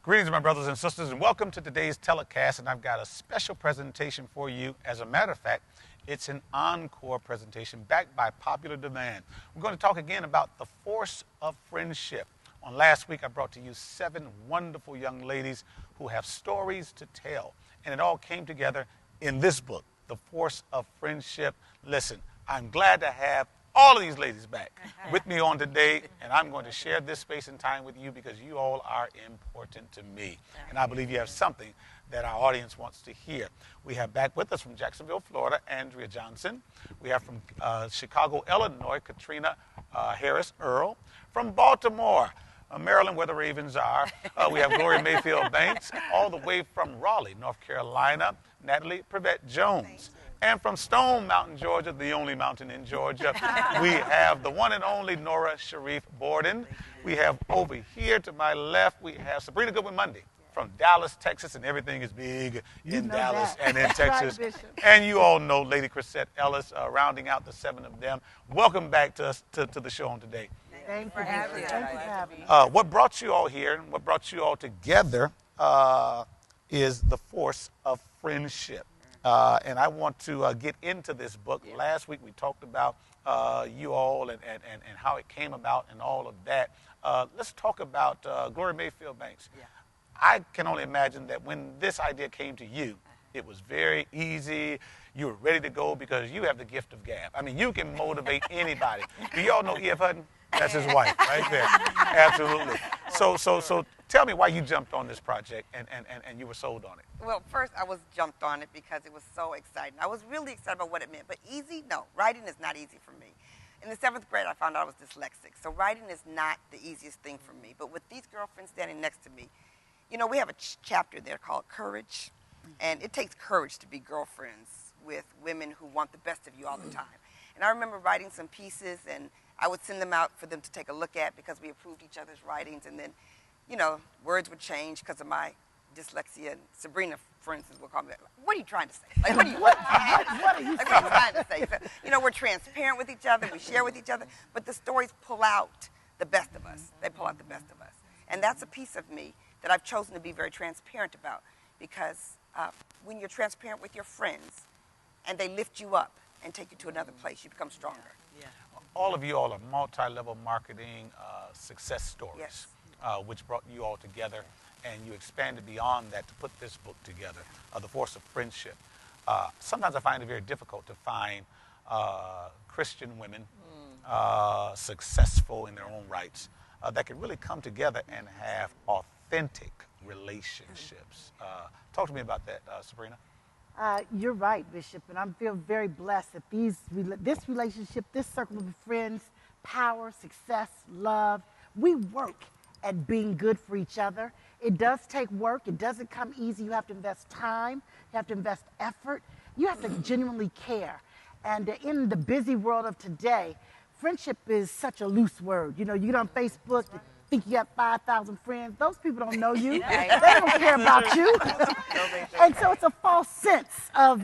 Greetings, my brothers and sisters, and welcome to today's telecast. And I've got a special presentation for you. As a matter of fact, it's an encore presentation backed by popular demand. We're going to talk again about the force of friendship. On last week, I brought to you 7 wonderful young ladies who have stories to tell. And it all came together in this book, The Force of Friendship. Listen, I'm glad to have all of these ladies back with me on today, and I'm going to share this space and time with you because you all are important to me. And I believe you have something that our audience wants to hear. We have back with us from Jacksonville, Florida, Andrea Johnson. We have from Chicago, Illinois, Katrina Harris Earl. From Baltimore, Maryland, where the Ravens are, we have Gloria Mayfield Banks. All the way from Raleigh, North Carolina, Natalie Prevette Jones. And from Stone Mountain, Georgia, the only mountain in Georgia, we have the one and only Nora Sharif Borden. We have over here to my left, we have Sabrina Goodwin-Mundy from Dallas, Texas, and everything is big in Dallas and in Texas. And you all know Lady Chrisette Ellis, rounding out the 7 of them. Welcome back to us to the show on today. Thank you for having me. What brought you all here and what brought you all together is the force of friendship. And I want to get into this book. Yeah. Last week we talked about you all and how it came about and all of that. Let's talk about Gloria Mayfield Banks. Yeah. I can only imagine that when this idea came to you, it was very easy. You were ready to go because you have the gift of gab. I mean, you can motivate anybody. Do y'all know E.F. Hutton? That's his wife right there. Absolutely. So tell me why you jumped on this project and you were sold on it. Well, first I was jumped on it because it was so exciting. I was really excited about what it meant. But easy? No. Writing is not easy for me. In the 7th grade, I found out I was dyslexic. So writing is not the easiest thing for me. But with these girlfriends standing next to me, you know, we have a chapter there called Courage. And it takes courage to be girlfriends with women who want the best of you all the time. And I remember writing some pieces, and I would send them out for them to take a look at because we approved each other's writings. And then, you know, words would change because of my dyslexia. And Sabrina, for instance, will call me, what are you trying to say? Like, what are you trying to say? So, you know, we're transparent with each other. We share with each other. But the stories pull out the best of us. They pull out the best of us. And that's a piece of me that I've chosen to be very transparent about because when you're transparent with your friends and they lift you up and take you to another place, you become stronger. Yeah. All of you all are multi-level marketing success stories, yes. Which brought you all together, and you expanded beyond that to put this book together, The Force of Friendship. Sometimes I find it very difficult to find Christian women successful in their own rights that can really come together and have authentic relationships. Talk to me about that, Sabrina. You're right, Bishop, and I feel very blessed that this relationship, this circle of friends, power, success, love, we work at being good for each other. It does take work. It doesn't come easy. You have to invest time. You have to invest effort. You have to genuinely care. And in the busy world of today, friendship is such a loose word. You know, you get on Facebook, you think you got 5,000 friends. Those people don't know you. They don't care about you. And so it's a false sense of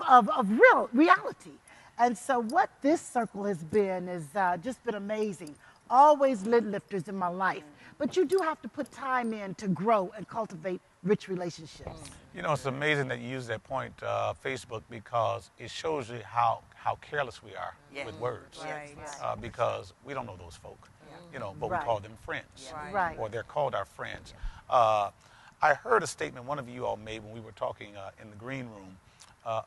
reality. And so what this circle has been is just been amazing. Always lid lifters in my life. But you do have to put time in to grow and cultivate rich relationships. You know, it's amazing that you use that point, Facebook, because it shows you how careless we are with words. Right. Because we don't know those folk, you know, but we call them friends. Right. Or they're called our friends. I heard a statement one of you all made when we were talking in the green room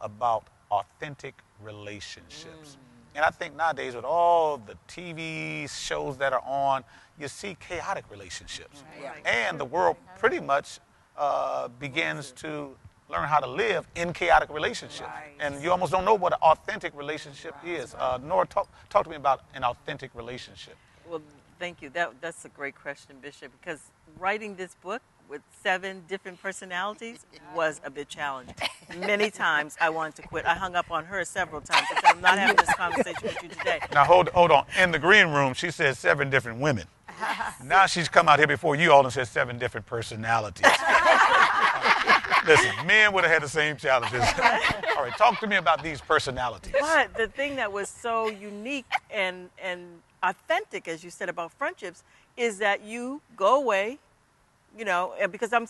about authentic relationships. And I think nowadays with all the TV shows that are on, you see chaotic relationships. And the world pretty much begins to learn how to live in chaotic relationships. And you almost don't know what an authentic relationship is. Nora, talk to me about an authentic relationship. Well, thank you. That's a great question, Bishop, because writing this book with 7 different personalities was a bit challenging. Many times I wanted to quit. I hung up on her several times and said, I'm not having this conversation with you today. Now, hold on. In the green room, she said 7 different women. Now she's come out here before you all and said 7 different personalities. Listen, men would have had the same challenges. All right, talk to me about these personalities. But the thing that was so unique and authentic, as you said, about friendships, is that you go away, you know, and because I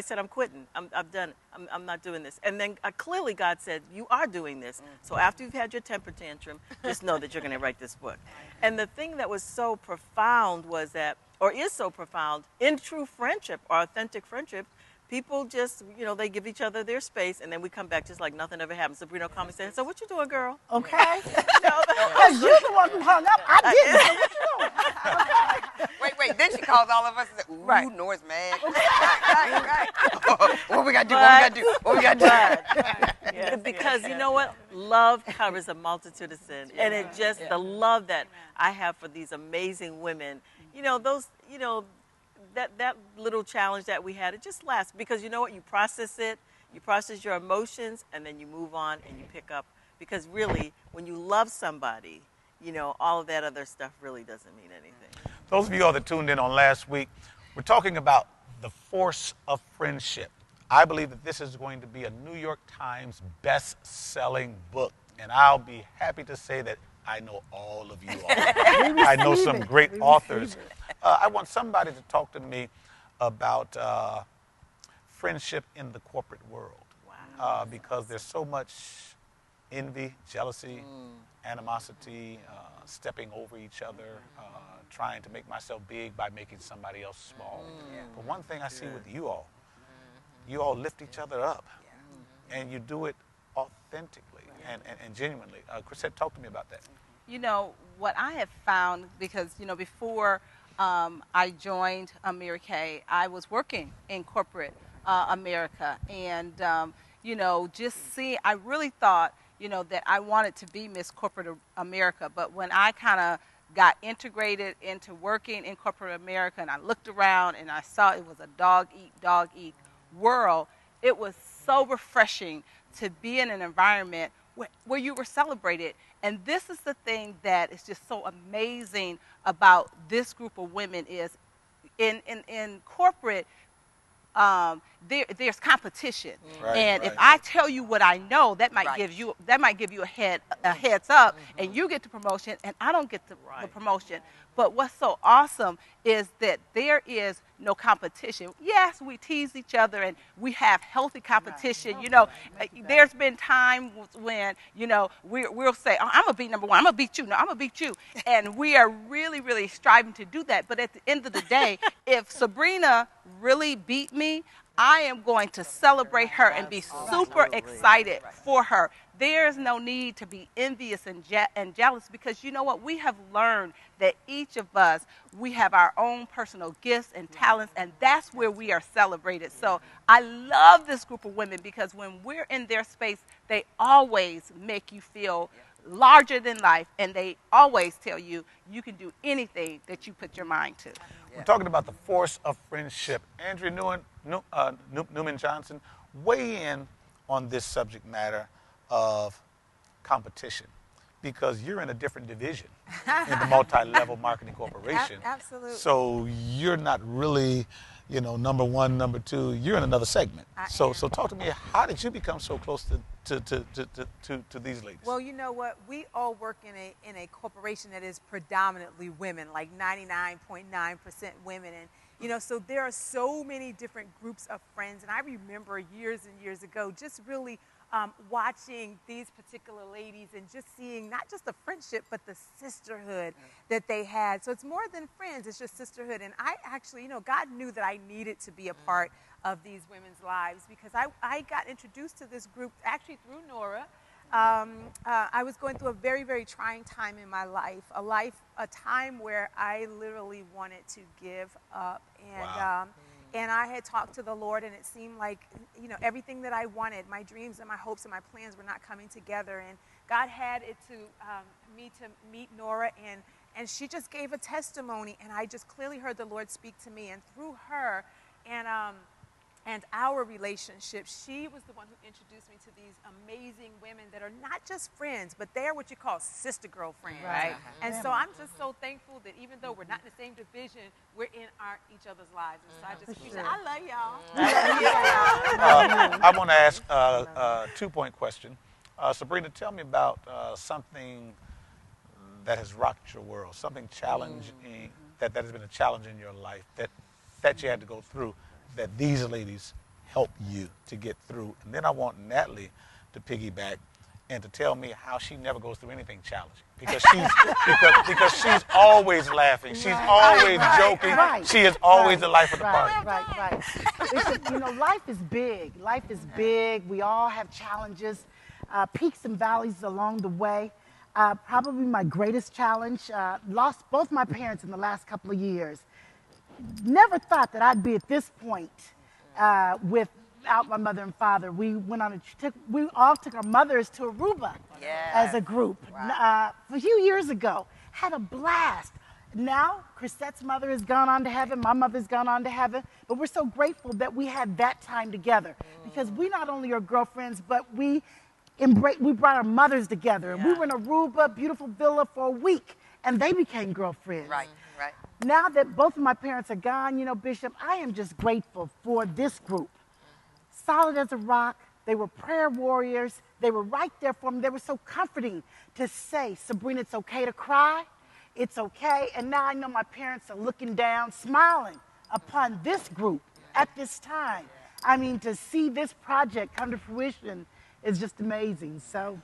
said, I'm quitting. I'm done. I'm not doing this. And then clearly God said, you are doing this. So after you've had your temper tantrum, just know that you're going to write this book. And the thing that was so profound was that, or is so profound, in true friendship or authentic friendship, people just, you know, they give each other their space, and then we come back just like nothing ever happened. Sabrina will call me and say, so what you doing, girl? Okay. No, Because you're the one who hung up. I didn't. So what you doing? Wait. Then she calls all of us and says, ooh, Right. Nora's mad. right. What we got to do? What we got to do? Because you know what? Love covers a multitude of sin. And it just, the love that I have for these amazing women, you know, those, you know, that little challenge that we had, it just lasts. Because you know what? You process it, you process your emotions, and then you move on and you pick up. Because really, when you love somebody, you know, all of that other stuff really doesn't mean anything. Those of you all that tuned in on last week, we're talking about the force of friendship. I believe that this is going to be a New York Times best-selling book, and I'll be happy to say that I know all of you all. I know some great authors. I want somebody to talk to me about friendship in the corporate world. Wow. Because there's so much envy, jealousy, animosity, stepping over each other, trying to make myself big by making somebody else small. But one thing I see with you all lift each other up, and you do it authentically and genuinely. Chrisette, talk to me about that. You know, what I have found, because, you know, before I joined Mary Kay, I was working in corporate America. And, you know, I really thought, you know, that I wanted to be Miss Corporate America. But when I kind of got integrated into working in corporate America and I looked around and I saw it was a dog eat world, it was so refreshing to be in an environment where you were celebrated. And this is the thing that is just so amazing about this group of women is in corporate, there's competition, and if I tell you what I know, that might give you a heads up, and you get the promotion, and I don't get the promotion. But what's so awesome is that there is no competition. Yes, we tease each other, and we have healthy competition. You know, there's been times when, you know, we'll say, oh, I'm gonna be number one. I'm gonna beat you. No, I'm gonna beat you. And we are really, really striving to do that. But at the end of the day, if Sabrina really beat me, I am going to celebrate her and be super excited for her. There's no need to be envious and jealous, because you know what? We have learned that each of us, we have our own personal gifts and talents, and that's where we are celebrated. So I love this group of women, because when we're in their space, they always make you feel larger than life, and they always tell you you can do anything that you put your mind to. We're talking about the force of friendship. Andrea Newman Johnson, weigh in on this subject matter of competition, because you're in a different division in the multi-level marketing corporation. Absolutely. So you're not really, you know, number one, number two. You're in another segment. So talk to me. How did you become so close to these ladies? Well, you know what? We all work in a corporation that is predominantly women, like 99.9% women, and you know, so there are so many different groups of friends. And I remember years and years ago, just really watching these particular ladies and just seeing not just the friendship, but the sisterhood that they had. So it's more than friends, it's just sisterhood. And I actually, you know, God knew that I needed to be a part of these women's lives, because I got introduced to this group actually through Nora. I was going through a very, very trying time in my life, a time where I literally wanted to give up. And and I had talked to the Lord, and it seemed like, you know, everything that I wanted, my dreams and my hopes and my plans were not coming together. And God had it to me to meet Nora, and she just gave a testimony, and I just clearly heard the Lord speak to me. And through her and our relationship, she was the one who introduced me to these amazing women that are not just friends, but they're what you call sister girlfriends. Right. And so I'm just so thankful that even though we're not in the same division, we're in each other's lives. And so I just appreciate I love y'all. I want to ask a two-point question. Sabrina, tell me about something that has rocked your world, something challenging, that has been a challenge in your life that that you had to go through that these ladies help you to get through. And then I want Natalie to piggyback and to tell me how she never goes through anything challenging, because because she's always laughing, she's always joking, she is always the life of the party. Right. Bishop, you know, life is big. Life is big. We all have challenges, peaks and valleys along the way. Probably my greatest challenge, lost both my parents in the last couple of years. Never thought that I'd be at this point without my mother and father. We went on we all took our mothers to Aruba as a group a few years ago. Had a blast. Now, Chrisette's mother has gone on to heaven. My mother's gone on to heaven. But we're so grateful that we had that time together, because we not only are girlfriends, but we brought our mothers together. And we were in Aruba, beautiful villa, for a week, and they became girlfriends. Right. Now that both of my parents are gone, you know, Bishop, I am just grateful for this group. Solid as a rock. They were prayer warriors. They were right there for me. They were so comforting to say, Sabrina, it's okay to cry. It's okay. And now I know my parents are looking down, smiling upon this group at this time. I mean, to see this project come to fruition is just amazing. So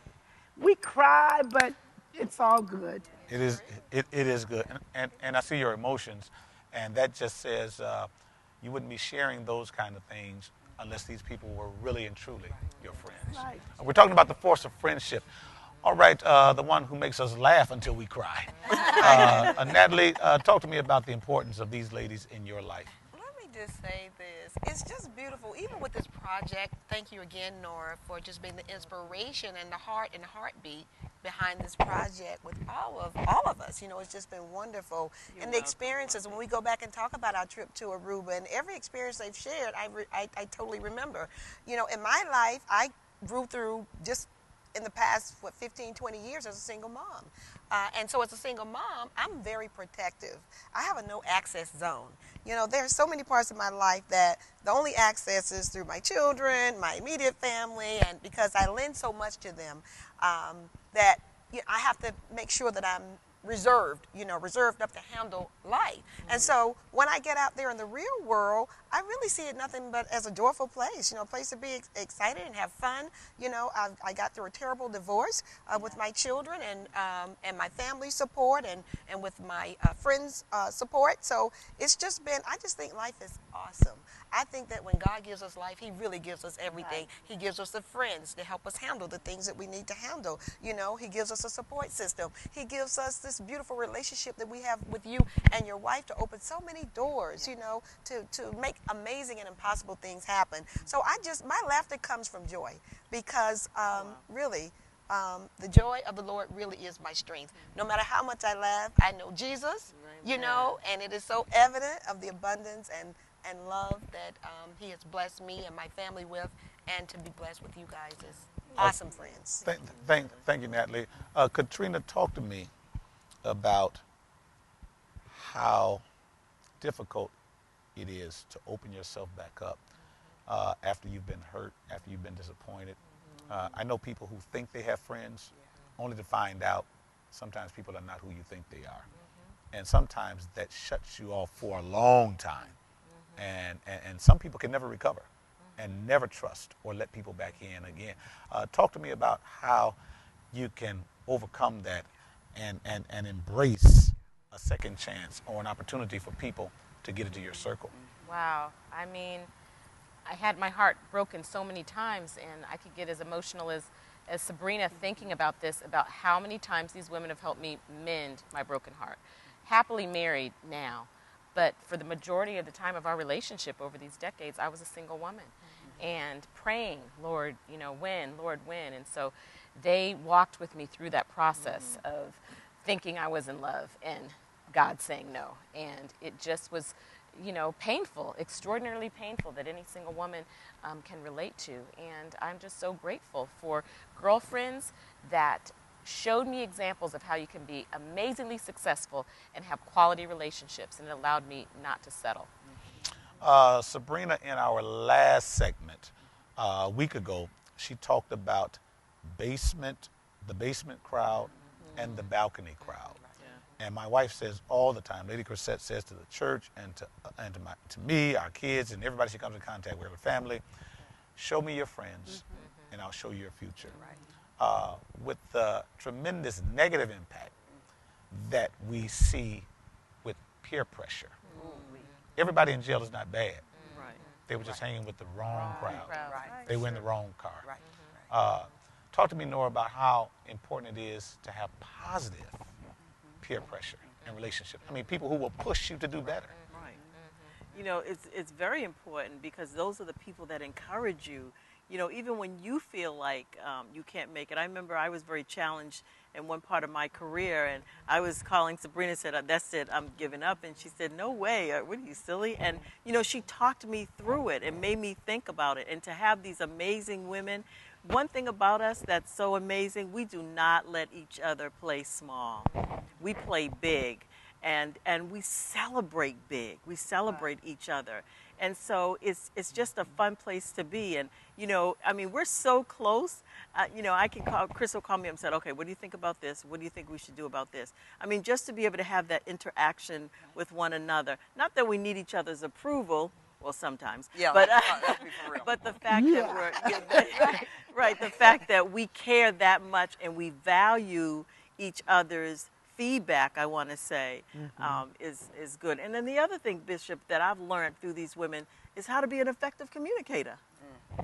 we cry, but it's all good. It is good. And I see your emotions, and that just says you wouldn't be sharing those kind of things unless these people were really and truly your friends. Right. We're talking about the force of friendship. All right, the one who makes us laugh until we cry. Natalie, talk to me about the importance of these ladies in your life. Let me just say this. It's just beautiful. Even with this project, thank you again, Nora, for just being the inspiration and the heart and heartbeat behind this project with all of us. You know, it's just been wonderful. And the experiences, when we go back and talk about our trip to Aruba, and every experience they've shared, I totally remember. You know, in my life, I grew through just in the past, 15, 20 years as a single mom. And so as a single mom, I'm very protective. I have a no access zone. You know, there are so many parts of my life that the only access is through my children, my immediate family, and because I lend so much to them, that I have to make sure that I'm reserved up to handle life. And so when I get out there in the real world, I really see it nothing but as a joyful place, a place to be excited and have fun. You know, I got through a terrible divorce with my children and my family support and with my friends' support. So it's just been, I just think life is awesome. I think that when God gives us life, He really gives us everything. Right. He gives us the friends to help us handle the things that we need to handle. You know, He gives us a support system. He gives us this beautiful relationship that we have with you and your wife to open so many doors, you know, to make amazing and impossible things happen. So my laughter comes from joy because really, the joy of the Lord really is my strength. No matter how much I laugh, I know Jesus, you know, and it is so evident of the abundance and love that He has blessed me and my family with, and to be blessed with you guys as awesome friends. Thank you, Natalie. Katrina, talk to me about how difficult it is to open yourself back up after you've been hurt, after you've been disappointed. I know people who think they have friends, only to find out sometimes people are not who you think they are. And sometimes that shuts you off for a long time. And some people can never recover and never trust or let people back in again. Talk to me about how you can overcome that and embrace a second chance or an opportunity for people to get into your circle. Wow. I mean, I had my heart broken so many times, and I could get as emotional as Sabrina thinking about this, about how many times these women have helped me mend my broken heart. Happily married now. But for the majority of the time of our relationship over these decades, I was a single woman and praying, Lord, you know, when, Lord, when. And so they walked with me through that process of thinking I was in love and God saying no. And it just was, you know, painful, extraordinarily painful that any single woman can relate to. And I'm just so grateful for girlfriends that showed me examples of how you can be amazingly successful and have quality relationships, and it allowed me not to settle. Sabrina, in our last segment a week ago, she talked about the basement crowd and the balcony crowd. And my wife says all the time, Lady Crissette says to the church and to me, our kids, and everybody she comes in contact with, her family, show me your friends, and I'll show you your future. Right. With the tremendous negative impact that we see with peer pressure. Everybody in jail is not bad. They were just hanging with the wrong crowd. They were in the wrong car. Talk to me, Nora, about how important it is to have positive peer pressure in relationships. I mean, people who will push you to do better. Right. You know, it's very important because those are the people that encourage you. You know, even when you feel like you can't make it. I remember I was very challenged in one part of my career, and I was calling Sabrina and said, that's it, I'm giving up. And she said, no way, what are you, silly? And, you know, she talked me through it and made me think about it. And to have these amazing women, one thing about us that's so amazing, we do not let each other play small. We play big, and we celebrate big. We celebrate each other. And so it's just a fun place to be. And, you know, I mean, we're so close. You know, Chris will call me up and said, okay, what do you think about this? What do you think we should do about this? I mean, just to be able to have that interaction with one another. Not that we need each other's approval. Well, sometimes. Yeah, but the fact that we're, the fact that we care that much and we value each other's feedback, I want to say, is good. And then the other thing, Bishop, that I've learned through these women is how to be an effective communicator.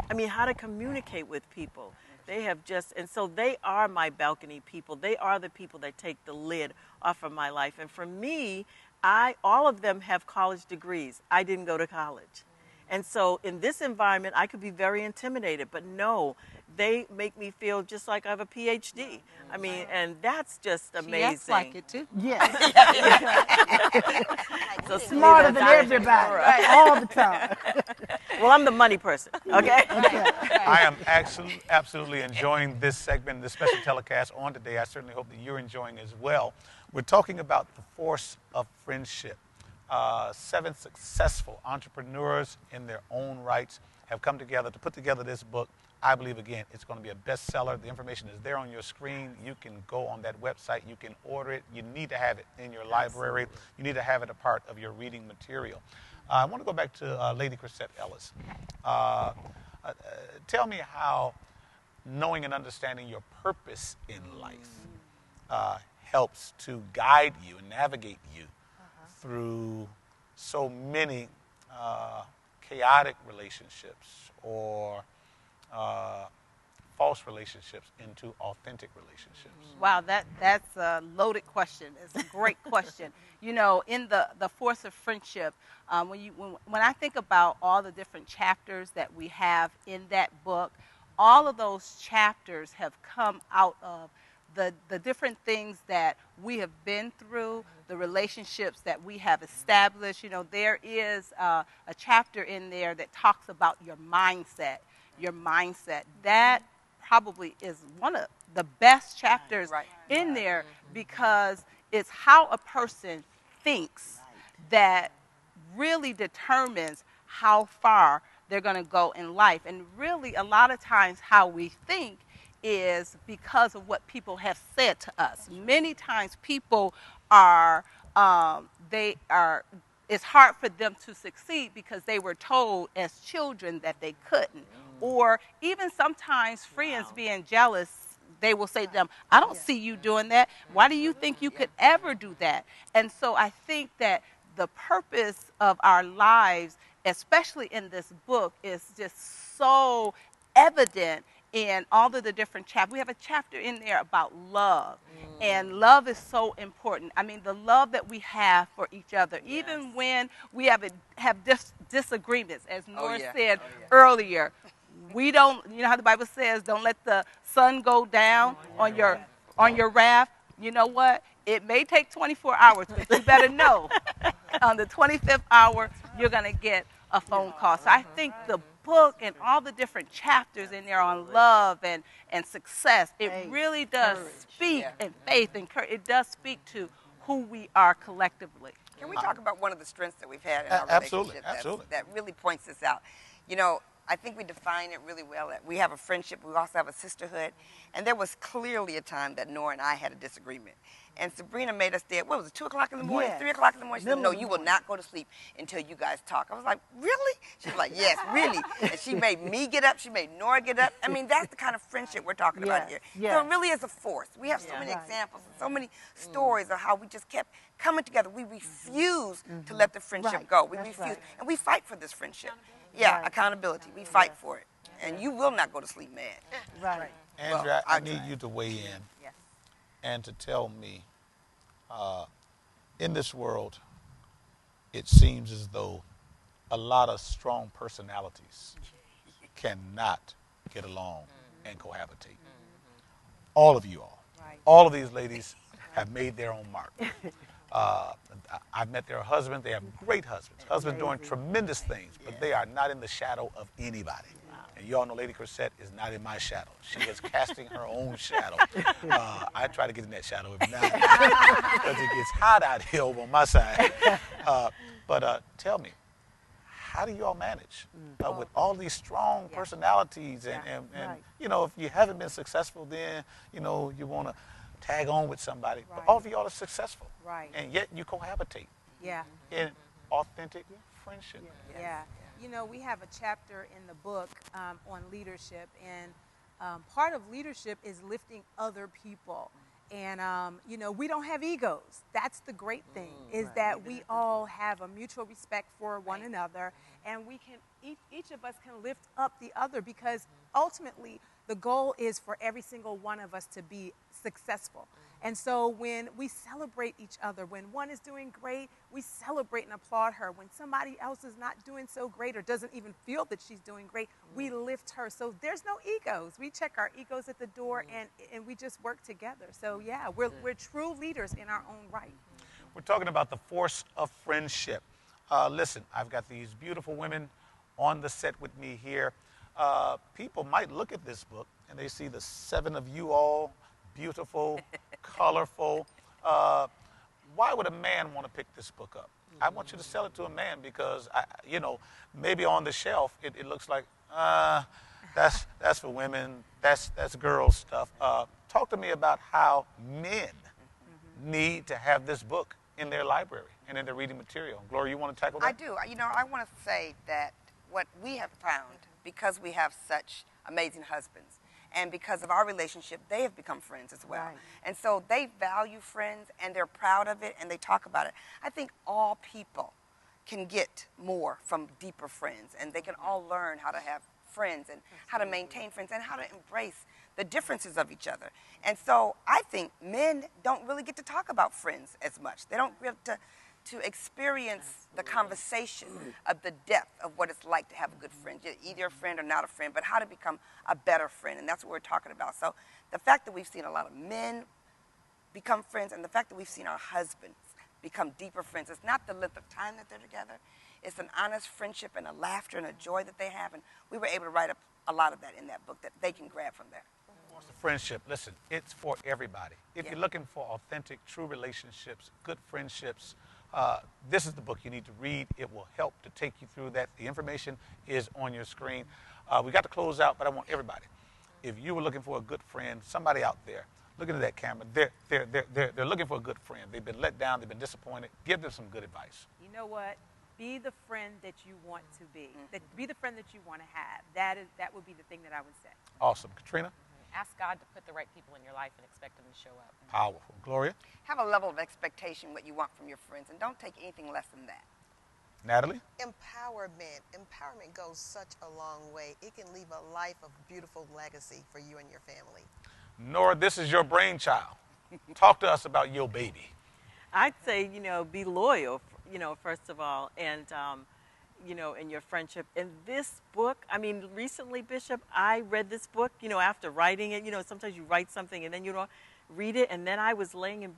I mean, how to communicate with people. They have just, and so they are my balcony people. They are the people that take the lid off of my life. And for me, all of them have college degrees. I didn't go to college. And so in this environment, I could be very intimidated, but no, they make me feel just like I have a PhD. I mean, and that's just amazing. She acts like it too. Yes. So Smarter than everybody, right, all the time. Well, I'm the money person, okay? I am absolutely enjoying this segment, this special telecast on today. I certainly hope that you're enjoying as well. We're talking about the force of friendship. 7 successful entrepreneurs in their own rights have come together to put together this book. I believe, again, it's going to be a bestseller. The information is there on your screen. You can go on that website. You can order it. You need to have it in your library. You need to have it a part of your reading material. I want to go back to Lady Crissette Ellis. Tell me how knowing and understanding your purpose in life helps to guide you and navigate you through so many chaotic relationships or false relationships into authentic relationships. Wow, that's a loaded question. It's a great question. You know, in the force of friendship, when I think about all the different chapters that we have in that book, all of those chapters have come out of the different things that we have been through, the relationships that we have established. You know, there is a chapter in there that talks about your mindset. Your mindset. That probably is one of the best chapters in there because it's how a person thinks that really determines how far they're going to go in life. And really, a lot of times how we think is because of what people have said to us. Many times people it's hard for them to succeed because they were told as children that they couldn't. Or even sometimes friends being jealous, they will say to them, I don't see you doing that. Why do you think you could ever do that? And so I think that the purpose of our lives, especially in this book, is just so evident in all of the different chapters. We have a chapter in there about love, and love is so important. I mean, the love that we have for each other, even when we have disagreements, as Nora said earlier. We don't, you know how the Bible says, don't let the sun go down on your wrath. You know what? It may take 24 hours, but you better know on the 25th hour, you're going to get a phone call. So I think the book and all the different chapters in there on love and success, it really does speak, and faith and courage. It does speak to who we are collectively. Can we talk about one of the strengths that we've had in our relationship that really points this out? You know, I think we define it really well. We have a friendship. We also have a sisterhood. And there was clearly a time that Nora and I had a disagreement. And Sabrina made us stay at, what was it, 2 o'clock in the morning, Yes. 3 o'clock in the morning? She said, Middle no, of the you will morning. not go to sleep until you guys talk. I was like, really? She was like, yes, really. And she made me get up. She made Nora get up. I mean, that's the kind of friendship we're talking about here. Yes. So it really is a force. We have so many Right. examples and so many stories of how we just kept coming together. We refuse to let the friendship Right. go. We That's refuse. right. And we fight for this friendship. Yeah, Right. accountability. We fight for it. And you will not go to sleep mad. Right. Andrea, Well, I I need tried. you to weigh in Yes. and to tell me, in this world, it seems as though a lot of strong personalities cannot get along and cohabitate. All of you all. Right. All of these ladies have made their own mark. I've met their husbands. They have great husbands. Husbands doing tremendous things, but they are not in the shadow of anybody. And you all know Lady Corsette is not in my shadow. She is casting her own shadow. I try to get in that shadow every now and then because it gets hot out here over on my side. But tell me, how do you all manage with all these strong personalities? And Right. you know, if you haven't been successful, then, you know, you want to tag on with somebody. But Right. all of you all are successful. Right. And yet you cohabitate Yeah. in authentic friendship. Yeah. You know, we have a chapter in the book on leadership, and part of leadership is lifting other people. And, you know, we don't have egos. That's the great thing, is that we all have a mutual respect for one another, and we can, each of us can lift up the other, because ultimately the goal is for every single one of us to be successful. And so when we celebrate each other, when one is doing great, we celebrate and applaud her. When somebody else is not doing so great or doesn't even feel that she's doing great, we lift her. So there's no egos. We check our egos at the door, and we just work together. So yeah, we're true leaders in our own right. We're talking about the force of friendship. Listen, I've got these beautiful women on the set with me here. People might look at this book and they see the 7 of you all, beautiful, colorful. Why would a man want to pick this book up? I want you to sell it to a man because, you know, maybe on the shelf it looks like, that's for women, that's girl stuff. Talk to me about how men need to have this book in their library and in their reading material. Gloria, you want to tackle that? I do. You know, I want to say that what we have found, because we have such amazing husbands, and because of our relationship, they have become friends as well. Right. And so they value friends, and they're proud of it, and they talk about it. I think all people can get more from deeper friends, and they can all learn how to have friends and how to maintain friends and how to embrace the differences of each other. And so I think men don't really get to talk about friends as much. They don't get to experience the conversation of the depth of what it's like to have a good friend. You're either a friend or not a friend, but how to become a better friend, and that's what we're talking about. So the fact that we've seen a lot of men become friends, and the fact that we've seen our husbands become deeper friends, it's not the length of time that they're together. It's an honest friendship and a laughter and a joy that they have, and we were able to write up a lot of that in that book that they can grab from there. Friendship, listen, it's for everybody. If Yeah. you're looking for authentic, true relationships, good friendships, this is the book you need to read. It will help to take you through that. The information is on your screen. We got to close out, but I want everybody. If you were looking for a good friend, somebody out there, looking at that camera, they're looking for a good friend. They've been let down, they've been disappointed. Give them some good advice. You know what? Be the friend that you want to be. Be the friend that you want to have. That would be the thing that I would say. Awesome. Katrina? Ask God to put the right people in your life and expect them to show up. Powerful. Gloria? Have a level of expectation what you want from your friends, and don't take anything less than that. Natalie? Empowerment. Empowerment goes such a long way. It can leave a life of beautiful legacy for you and your family. Nora, this is your brainchild. Talk to us about your baby. I'd say, you know, be loyal, you know, first of all, and, you know, in your friendship. And this book, I mean, recently, Bishop, I read this book, you know, after writing it. You know, sometimes you write something and then you don't read it. And then I was laying in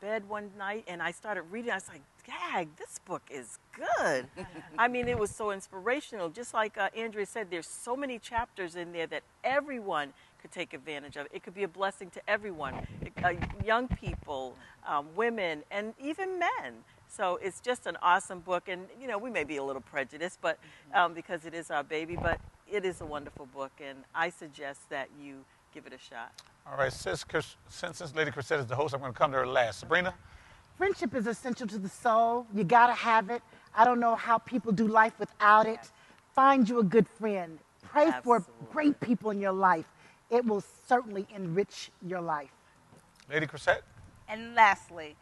bed one night and I started reading. I was like, dang, this book is good. I mean, it was so inspirational. Just like Andrea said, there's so many chapters in there that everyone could take advantage of. It could be a blessing to everyone, young people, women, and even men. So it's just an awesome book, and you know, we may be a little prejudiced, but because it is our baby, but it is a wonderful book, and I suggest that you give it a shot. All right, since Lady Chrisette is the host, I'm going to come to her last. Sabrina? Friendship is essential to the soul. You got to have it. I don't know how people do life without it. Find you a good friend. Pray for great people in your life. It will certainly enrich your life. Lady Chrisette? And lastly,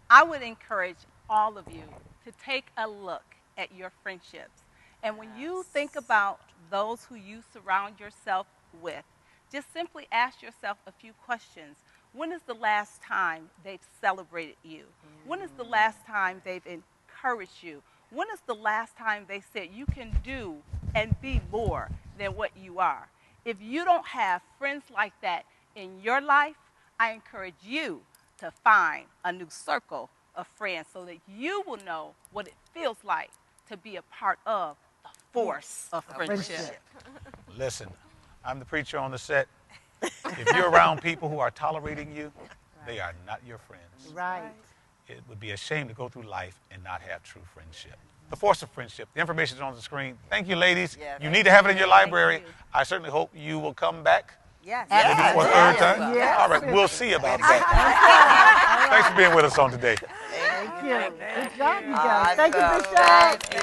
I would encourage all of you to take a look at your friendships. And when you think about those who you surround yourself with, just simply ask yourself a few questions. When is the last time they've celebrated you? When is the last time they've encouraged you? When is the last time they said you can do and be more than what you are? If you don't have friends like that in your life, I encourage you to find a new circle of friends so that you will know what it feels like to be a part of the force of friendship. Listen, I'm the preacher on the set. If you're around people who are tolerating you, they are not your friends. Right. It would be a shame to go through life and not have true friendship. The force of friendship. The information is on the screen. Thank you, ladies. Yeah, you need to have it in your library. I certainly hope you will come back. Yes. Maybe for a third time. Yes. All right, we'll see about that. Thanks for being with us on today. Thank you. Good job, you guys. Thank you, Bishop.